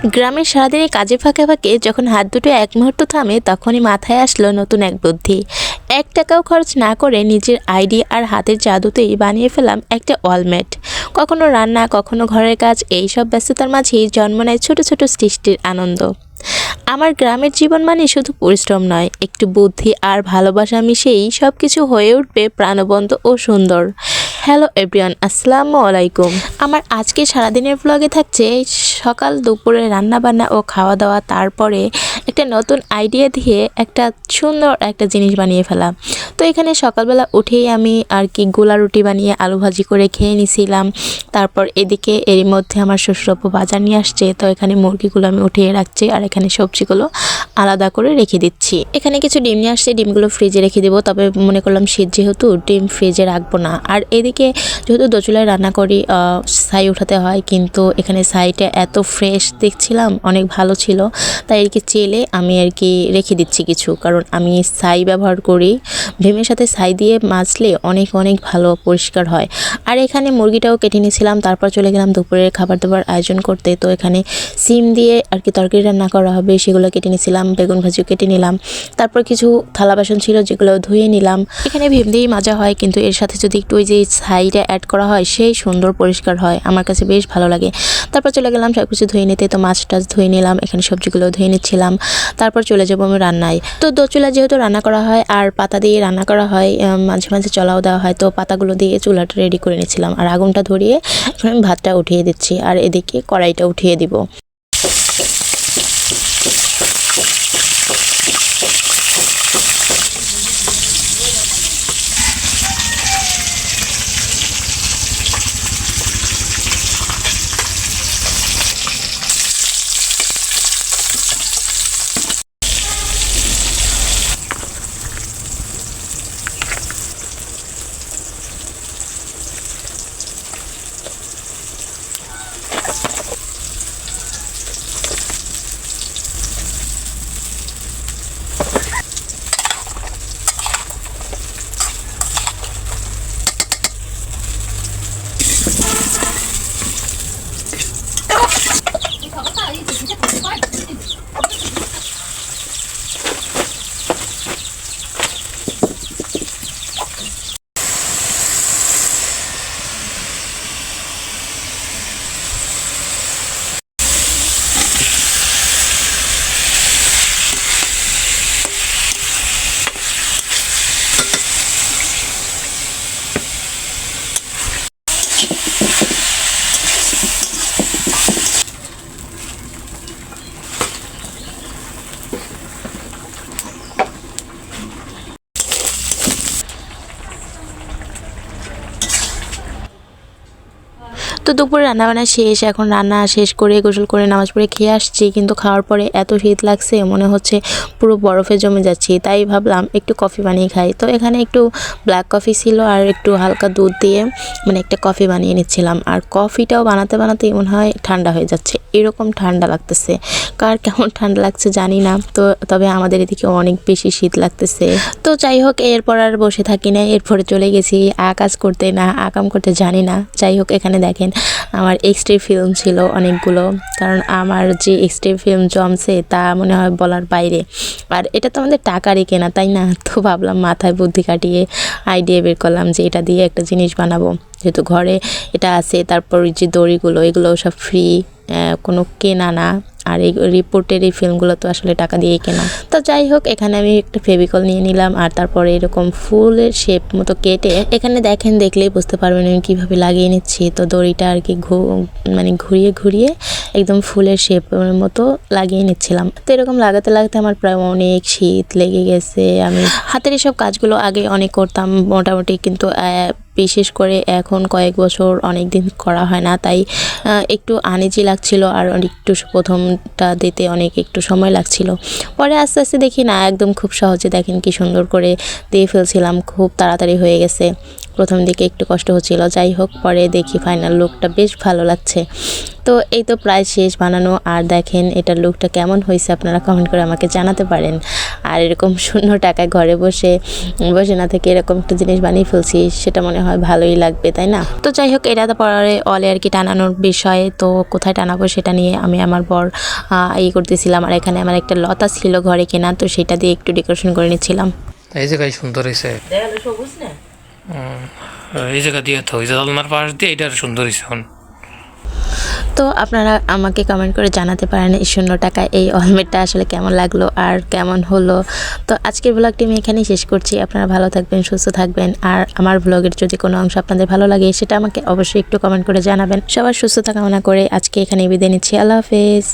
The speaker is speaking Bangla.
গ্রামের সারাদিনের কাজে ফাঁকে ফাঁকে যখন হাত দুটো এক মুহূর্ত থামে তখনই মাথায় আসলো নতুন এক বুদ্ধি। 1 টাকাও খরচ না করে নিজের আইডিয়া আর হাতের জাদুতেই বানিয়ে ফেলাম একটা ওয়ালমেট। কখনো রান্না, কখনো ঘরের কাজ, এই সব ব্যস্ততার মাঝেই জন্ম নেয় ছোট ছোট সৃষ্টির আনন্দ। আমার গ্রামের জীবন মানে শুধু পরিশ্রম নয়, একটু বুদ্ধি আর ভালোবাসা মিশেই সব কিছু হয়ে উঠবে প্রাণবন্ত ও সুন্দর। হ্যালো এভরিওয়ান, আসসালামু আলাইকুম। আমার আজকে সারাদিনের ব্লগে থাকছে সকাল দুপুরে রান্নাবান্না ও খাওয়া দাওয়া, তারপরে একটা নতুন আইডিয়া দিয়ে একটা সুন্দর একটা জিনিস বানিয়ে ফেলা। তো এখানে সকালবেলা উঠেই আমি আর কি গোলা রুটি বানিয়ে আলু ভাজি করে খেয়ে নিছিলাম। তারপর এদিকে এরই মধ্যে আমার শ্বশুরপু বাজার নিয়ে আসছে, তো এখানে মুরগিগুলো আমি উঠিয়ে রাখছি আর এখানে সবজিগুলো আলাদা করে রেখে দিচ্ছি। এখানে কিছু ডিম নিয়ে আসছে, ডিমগুলো ফ্রিজে রেখে দেবো, তবে মনে করলাম শীত যেহেতু ডিম ফ্রিজে রাখবো না। আর এদিকে যেহেতু দোচুলায় রান্না করি, ছাই উঠাতে হয়, কিন্তু এখানে ছাইটা এত ফ্রেশ দেখছিলাম, অনেক ভালো ছিল, তাই আর কি চেলে আমি আর কি রেখে দিচ্ছি কিছু, কারণ আমি ছাই ব্যবহার করি। ভীমের সাথে ছাই দিয়ে মাজলে অনেক অনেক ভালো পরিষ্কার হয়। আর এখানে মুরগিটাও কেটে নিয়েছিলাম, তারপর চলে গেলাম দুপুরের খাবার দাবার আয়োজন করতে। তো এখানে সিম দিয়ে আর কি তরকারি রান্না করা হবে, সেগুলো কেটে নিয়েছিলাম, বেগুন ভাজিও কেটে নিলাম। তারপর কিছু থালা বাসন ছিল যেগুলো ধুয়ে নিলাম। এখানে ভীম দিয়েই মাজা হয়, কিন্তু এর সাথে যদি একটু ওই যে ছাইটা অ্যাড করা হয় সেই সুন্দর পরিষ্কার হয়, আমার কাছে বেশ ভালো লাগে। তারপর চলে গেলাম সব কিছু ধুয়ে নিতে, তো মাছ টাছ ধুয়ে নিলাম, এখানে সবজিগুলো ধুয়ে নিচ্ছিলাম। তারপর চলে যাবো আমি রান্নায়। তো দোচুলা যেহেতু রান্না করা হয় আর পাতা দিয়ে রান্না করা হয়, মাঝে মাঝে চলাও দেওয়া হয়, তো পাতাগুলো দিয়ে চুলাটা রেডি করে নিচ্ছিলাম আর আগুনটা ধরিয়ে এখন আমি ভাতটা উঠিয়ে দিচ্ছি আর এদিকে কড়াইটা উঠিয়ে দিব। তো দুপুরে রান্নাবান্না শেষ, এখন রান্না শেষ করে গোসল করে নামাজ পড়ে খেয়ে আসছি, কিন্তু খাওয়ার পরে এত শীত লাগছে মনে হচ্ছে পুরো বরফে জমে যাচ্ছি, তাই ভাবলাম একটু কফি বানিয়ে খাই। তো এখানে একটু ব্ল্যাক কফি ছিল আর একটু হালকা দুধ দিয়ে মানে একটা কফি বানিয়ে নিচ্ছিলাম। আর কফিটাও বানাতে বানাতেই মনে হয় ঠান্ডা হয়ে যাচ্ছে, এরকম ঠান্ডা লাগতেছে। কার কেমন ঠান্ডা লাগছে জানি না, তো তবে আমাদের এদিকে অনেক বেশি শীত লাগতেছে। তো যাই হোক, এরপর আর বসে থাকি না, এরপরে চলে গেছি আকাজ করতে, না আকাম করতে জানি না। যাই হোক, এখানে দেখেন আমার এক্সট্রা ফিল্ম ছিল অনেকগুলো, কারণ আমার যে এক্সট্রা ফিল্ম জমছে তা মনে হয় বলার বাইরে। আর এটা তো আমাদের টাকারই কেনা, তাই না? তো ভাবলাম মাথায় বুদ্ধি কাটিয়ে আইডিয়া বের করলাম যে এটা দিয়ে একটা জিনিস বানাবো, যেহেতু ঘরে এটা আছে। তারপর যে দড়িগুলো, এগুলো সব ফ্রি, কোনো কেনা না। আর এই রিপোর্টের এই ফিল্মগুলো তো আসলে টাকা দিয়েই কেনা। তো যাই হোক, এখানে আমি একটা ফেভিকল নিয়ে নিলাম আর তারপরে এরকম ফুলের শেপ মতো কেটে, এখানে দেখেন, দেখলেই বুঝতে পারবেন আমি কীভাবে লাগিয়ে নিচ্ছি। তো দড়িটা আর কি মানে ঘুরিয়ে ঘুরিয়ে একদম ফুলের শেপের মতো লাগিয়ে নিচ্ছিলাম। তো এরকম লাগাতে লাগাতে আমার প্রায় অনেক শীত লেগে গেছে। আমি হাতের এসব কাজগুলো আগে অনেক করতাম মোটামুটি, কিন্তু বিশেষ করে এখন কয়েক বছর অনেক দিন করা হয় না, তাই একটু আনইজি লাগছিল আর একটু প্রথমটা দিতে একটু সময় লাগছিল। পরে আস্তে আস্তে দেখি না, একদম খুব সহজে দেখেন কি সুন্দর করে দিয়ে ফেলছিলাম, খুব তাড়াতাড়ি হয়ে গেছে। প্রথম দিকে একটু কষ্ট হচ্ছিল, যাই হোক পরে দেখি ফাইনাল লুকটা বেশ ভালো লাগছে। তো এই তো প্রায় শেষ বানানো, আর দেখেন এটার লুকটা কেমন হয়েছে আপনারা কমেন্ট করে আমাকে জানাতে পারেন। আর এরকম শূন্য টাকায় ঘরে বসে বসে না থেকে এরকম একটা জিনিস বানিয়ে ফেলছি, সেটা মনে হয় ভালোই লাগবে, তাই না? তো যাই হোক, এটা তো পরে অলে আর কি টানানোর বিষয়, তো কোথায় টানাবো সেটা নিয়ে আমি আমার বর করতেছিলাম। আর এখানে আমার একটা লতা ছিল ঘরে কেনা, তো সেটা দিয়ে একটু ডেকোরেশন করে নিচ্ছিলাম। এই জায়গায় সুন্দর হয়েছে, এই জায়গা দিয়ে তো ওই যে দলনার পাশ দিয়ে এটা সুন্দর হয়েছে এখন। তো আপনারা আমাকে কমেন্ট করে জানাতে পারেন এই শূন্য টাকায় এই অলমেটটা আসলে কেমন লাগলো আর কেমন হলো। তো আজকের ব্লগটি আমি এখানেই শেষ করছি। আপনারা ভালো থাকবেন, সুস্থ থাকবেন। আর আমার ব্লগের যদি কোনো অংশ আপনাদের ভালো লাগে সেটা আমাকে অবশ্যই একটু কমেন্ট করে জানাবেন। সবার সুস্থতা কামনা করে আজকে এখানে বিদায় নিচ্ছি। আল্লাহ হাফেজ।